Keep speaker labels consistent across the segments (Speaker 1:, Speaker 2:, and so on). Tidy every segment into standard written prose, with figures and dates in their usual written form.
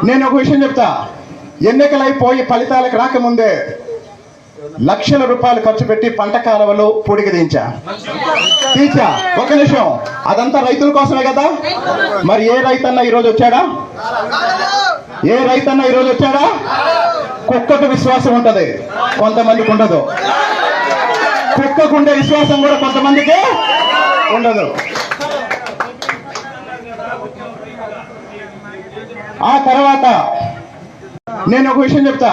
Speaker 1: నేను ఒక విషయం చెప్తా. ఎన్నికలైపోయి ఫలితాలకు రాకముందే లక్షల రూపాయలు ఖర్చు పెట్టి పంట కాలువలు పూడికి తీంచా. ఒక నిమిషం, అదంతా రైతుల కోసమే కదా. మరి ఏ రైతన్నా ఈరోజు వచ్చాడా? ఏ రైతన్నా ఈరోజు వచ్చాడా? కుక్కకు విశ్వాసం ఉంటది, కొంతమందికి ఉండదు. కుక్కకు ఉండే విశ్వాసం కూడా కొంతమందికి ఉండదు. ఆ తర్వాత నేను ఒక విషయం చెప్తా.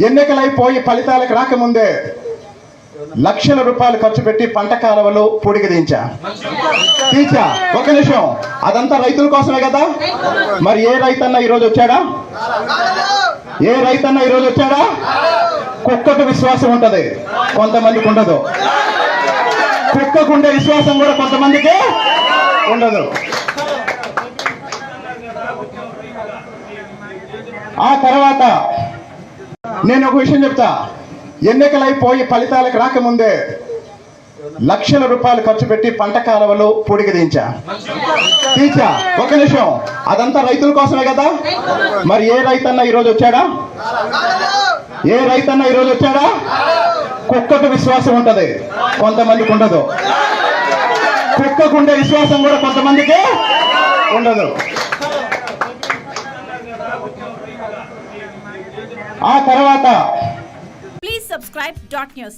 Speaker 1: ఎన్నికలైపోయి ఫలితాలకు రాకముందే లక్షల రూపాయలు ఖర్చు పెట్టి పంట కాలువలు పూడికి తీంచా. ఒక నిమిషం, అదంతా రైతుల కోసమే కదా. మరి ఏ రైతన్నా ఈరోజు వచ్చాడా? ఏ రైతన్నా ఈరోజు వచ్చాడా? కుక్కకు విశ్వాసం ఉంటది, కొంతమందికి ఉండదు. కుక్కకు ఉండే విశ్వాసం కూడా కొంతమందికి ఉండదు. ఆ తర్వాత నేను ఒక విషయం చెప్తా. ఎన్నికలైపోయి ఫలితాలకు రాకముందే లక్షల రూపాయలు ఖర్చు పెట్టి పంట కాలువలు పూడికి తీంచా. ఒక నిమిషం, అదంతా రైతుల కోసమే కదా. మరి ఏ రైతన్నా ఈరోజు వచ్చాడా? ఏ రైతన్నా ఈరోజు వచ్చాడా? కుక్కకు విశ్వాసం ఉంటది, కొంతమందికి ఉండదు. కుక్కకు ఉండే విశ్వాసం కూడా కొంతమందికి ఉండదు. ఆ తర్వాత
Speaker 2: ప్లీజ్ సబ్స్క్రైబ్ డాట్ న్యూస్.